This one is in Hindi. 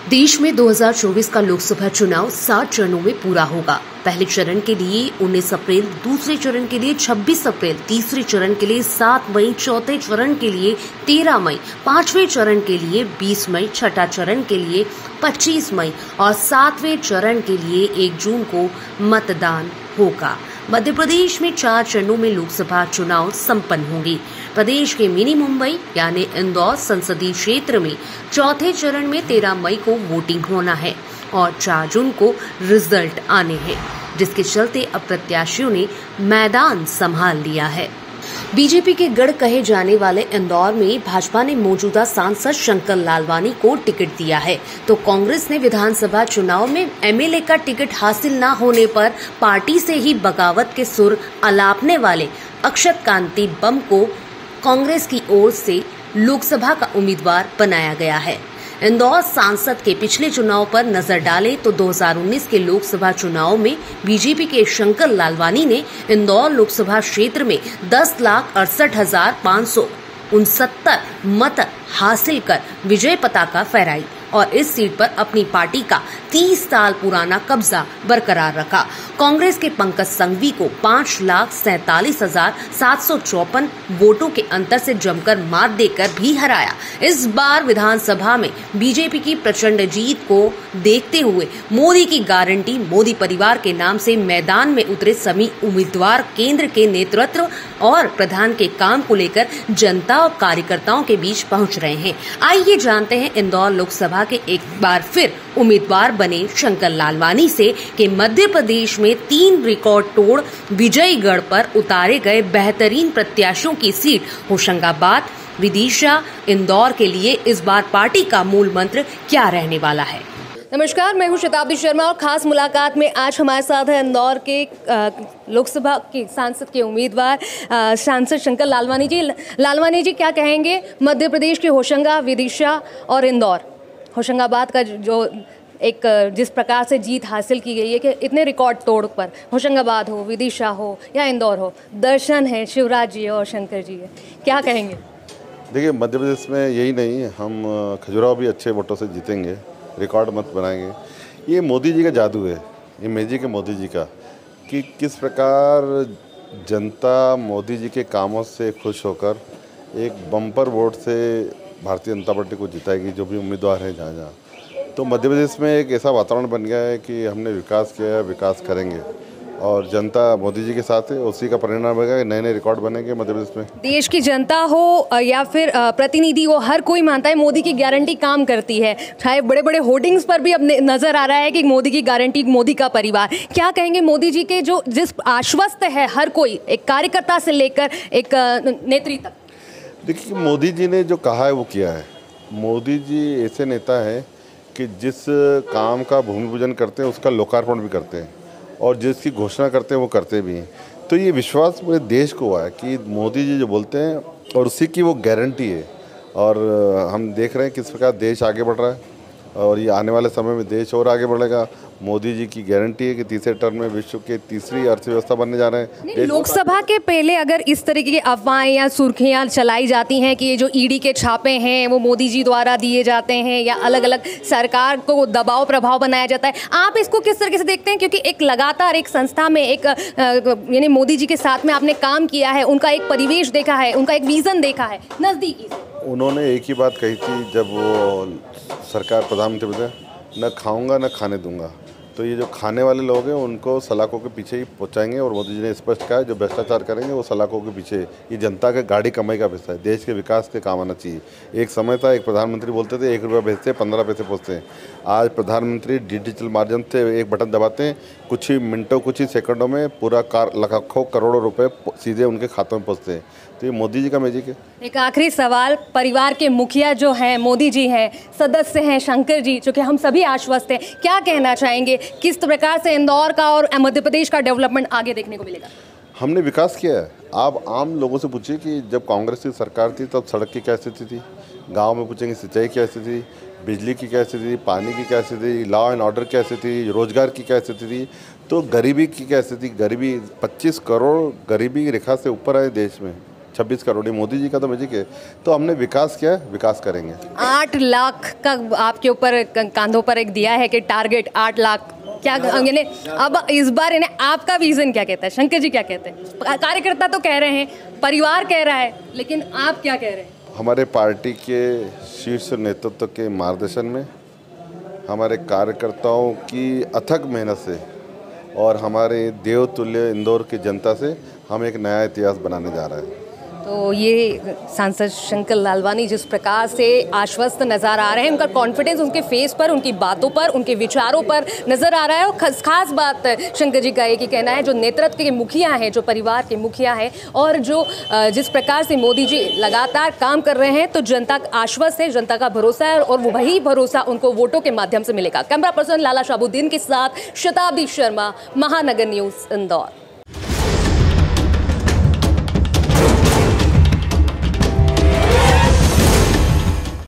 देश में 2024 का लोकसभा चुनाव 7 चरणों में पूरा होगा। पहले चरण के लिए 19 अप्रैल, दूसरे चरण के लिए 26 अप्रैल, तीसरे चरण के लिए 7 मई, चौथे चरण के लिए 13 मई, पांचवें चरण के लिए 20 मई, छठा चरण के लिए 25 मई और सातवें चरण के लिए 1 जून को मतदान होगा। मध्य प्रदेश में 4 चरणों में लोकसभा चुनाव संपन्न होंगे। प्रदेश के मिनी मुंबई यानी इंदौर संसदीय क्षेत्र में चौथे चरण में 13 मई को वोटिंग होना है और 4 जून को रिजल्ट आने हैं, जिसके चलते अब प्रत्याशियों ने मैदान संभाल लिया है। बीजेपी के गढ़ कहे जाने वाले इंदौर में भाजपा ने मौजूदा सांसद शंकर लालवानी को टिकट दिया है, तो कांग्रेस ने विधानसभा चुनाव में एमएलए का टिकट हासिल न होने पर पार्टी से ही बगावत के सुर अलापने वाले अक्षत कांति बम को कांग्रेस की ओर से लोकसभा का उम्मीदवार बनाया गया है। इंदौर सांसद के पिछले चुनाव पर नजर डालें तो 2019 के लोकसभा चुनाव में बीजेपी के शंकर लालवानी ने इंदौर लोकसभा क्षेत्र में 10,68,569 मत हासिल कर विजय पताका फहराई और इस सीट पर अपनी पार्टी का 30 साल पुराना कब्जा बरकरार रखा। कांग्रेस के पंकज संघवी को 5,47,754 वोटों के अंतर से जमकर मात देकर भी हराया। इस बार विधानसभा में बीजेपी की प्रचंड जीत को देखते हुए मोदी की गारंटी, मोदी परिवार के नाम से मैदान में उतरे सभी उम्मीदवार केंद्र के नेतृत्व और प्रधान के काम को लेकर जनता और कार्यकर्ताओं के बीच पहुंच रहे हैं। आइए जानते हैं इंदौर लोकसभा के एक बार फिर उम्मीदवार बने शंकर लालवानी से कि मध्य प्रदेश में 3 रिकॉर्ड तोड़ विजयगढ़ पर उतारे गए बेहतरीन प्रत्याशियों की सीट होशंगाबाद, विदिशा, इंदौर के लिए इस बार पार्टी का मूल मंत्र क्या रहने वाला है। नमस्कार, मैं हूं शताब्दी शर्मा और खास मुलाकात में आज हमारे साथ है इंदौर के लोकसभा के सांसद के उम्मीदवार सांसद शंकर लालवानी जी। लालवानी जी, क्या कहेंगे मध्य प्रदेश के होशंगा, विदिशा और इंदौर, होशंगाबाद का जो एक जिस प्रकार से जीत हासिल की गई है कि इतने रिकॉर्ड तोड़ पर होशंगाबाद हो, विदिशा हो या इंदौर हो, दर्शन है, शिवराज जी और शंकर जी है, क्या कहेंगे? देखिए, मध्य प्रदेश में यही नहीं, हम खजुराहो भी अच्छे वोटों से जीतेंगे, रिकॉर्ड मत बनाएंगे। ये मोदी जी का जादू है, ये मैजिक है मोदी जी का, कि किस प्रकार जनता मोदी जी के कामों से खुश होकर एक बम्पर वोट से भारतीय जनता पार्टी को जिताएगी, जो भी उम्मीदवार हैं जहाँ जहाँ। तो मध्य प्रदेश में एक ऐसा वातावरण बन गया है कि हमने विकास किया है, विकास करेंगे और जनता मोदी जी के साथ है। उसी का परिणाम होगा कि नए नए रिकॉर्ड बनेंगे मध्य प्रदेश में। देश की जनता हो या फिर प्रतिनिधि हो, हर कोई मानता है मोदी की गारंटी काम करती है। चाहे बड़े बड़े होर्डिंग्स पर भी अब नजर आ रहा है कि मोदी की गारंटी, मोदी का परिवार। क्या कहेंगे मोदी जी के जो जिस आश्वस्त है हर कोई, एक कार्यकर्ता से लेकर एक नेत्री तक? देखिए, मोदी जी ने जो कहा है वो किया है। मोदी जी ऐसे नेता हैं कि जिस काम का भूमि पूजन करते हैं उसका लोकार्पण भी करते हैं और जिसकी घोषणा करते हैं वो करते भी हैं। तो ये विश्वास पूरे देश को हुआ है कि मोदी जी जो बोलते हैं और उसी की वो गारंटी है। और हम देख रहे हैं किस प्रकार देश आगे बढ़ रहा है और ये आने वाले समय में देश और आगे बढ़ेगा। मोदी जी की गारंटी है कि तीसरे टर्म में विश्व के तीसरी अर्थव्यवस्था बनने जा रहे हैं। लोकसभा के पहले अगर इस तरीके की अफवाहें या सुर्खियां चलाई जाती हैं कि ये जो ईडी के छापे हैं वो मोदी जी द्वारा दिए जाते हैं या अलग अलग सरकार को दबाव प्रभाव बनाया जाता है, आप इसको किस तरीके से देखते हैं? क्योंकि एक लगातार एक संस्था में एक यानी मोदी जी के साथ में आपने काम किया है, उनका एक परिवेश देखा है, उनका एक विजन देखा है नज़दीकी से। उन्होंने एक ही बात कही थी जब वो सरकार प्रधानमंत्री बने, न खाऊंगा न खाने दूंगा। तो ये जो खाने वाले लोग हैं उनको सलाखों के पीछे ही पहुंचाएंगे और मोदी जी ने स्पष्ट कहा है जो भ्रष्टाचार करेंगे वो सलाखों के पीछे। ये जनता के गाड़ी कमाई का पैसा है, देश के विकास के काम आना चाहिए। एक समय था, एक प्रधानमंत्री बोलते थे 1 रुपया भेजते 15 पैसे पहुँचते हैं। आज प्रधानमंत्री डिजिटल माध्यम से एक बटन दबाते हैं, कुछ ही मिनटों, कुछ ही सेकंडों में पूरा लाखों करोड़ों रुपए सीधे उनके खातों में पहुँचते हैं। तो ये मोदी जी का मैजिक है। एक आखिरी सवाल, परिवार के मुखिया जो हैं मोदी जी हैं, सदस्य हैं शंकर जी, जो कि हम सभी आश्वस्त हैं, क्या कहना चाहेंगे किस प्रकार से इंदौर का और मध्य प्रदेश का डेवलपमेंट आगे देखने को मिलेगा? हमने विकास किया है। आप आम लोगों से पूछिए कि जब कांग्रेस की सरकार थी तब सड़क की क्या स्थिति थी, गांव में पूछेंगे सिंचाई क्या स्थिति थी, बिजली की क्या स्थिति थी, पानी की क्या स्थिति थी, लॉ एंड ऑर्डर क्या स्थिति थी, रोजगार की क्या स्थिति थी, तो गरीबी की क्या स्थिति। गरीबी 25 करोड़ गरीबी रेखा से ऊपर है देश में, 26 करोड़ मोदी जी का तो मैजिक है। तो हमने विकास किया है, विकास करेंगे। 8 लाख का आपके ऊपर कंधों पर एक दिया है कि टारगेट 8 लाख, क्या यानी अब इस बार इन्हें आपका विजन क्या कहता है? शंकर जी क्या कहते हैं? कार्यकर्ता तो कह रहे हैं, परिवार कह रहा है, लेकिन आप क्या कह रहे हैं? हमारे पार्टी के शीर्ष नेतृत्व के मार्गदर्शन में, हमारे कार्यकर्ताओं की अथक मेहनत से और हमारे देवतुल्य इंदौर की जनता से हम एक नया इतिहास बनाने जा रहे हैं। तो ये सांसद शंकर लालवानी जिस प्रकार से आश्वस्त नज़र आ रहे हैं, उनका कॉन्फिडेंस उनके फेस पर, उनकी बातों पर, उनके विचारों पर नज़र आ रहा है। और खास बात शंकर जी का एक ही कहना है, जो नेतृत्व के मुखिया हैं, जो परिवार के मुखिया हैं और जो जिस प्रकार से मोदी जी लगातार काम कर रहे हैं, तो जनता आश्वस्त है, जनता का भरोसा है और वही भरोसा उनको वोटों के माध्यम से मिलेगा। कैमरा पर्सन लाला शाहबुद्दीन के साथ शताब्दी शर्मा, महानगर न्यूज़, इंदौर।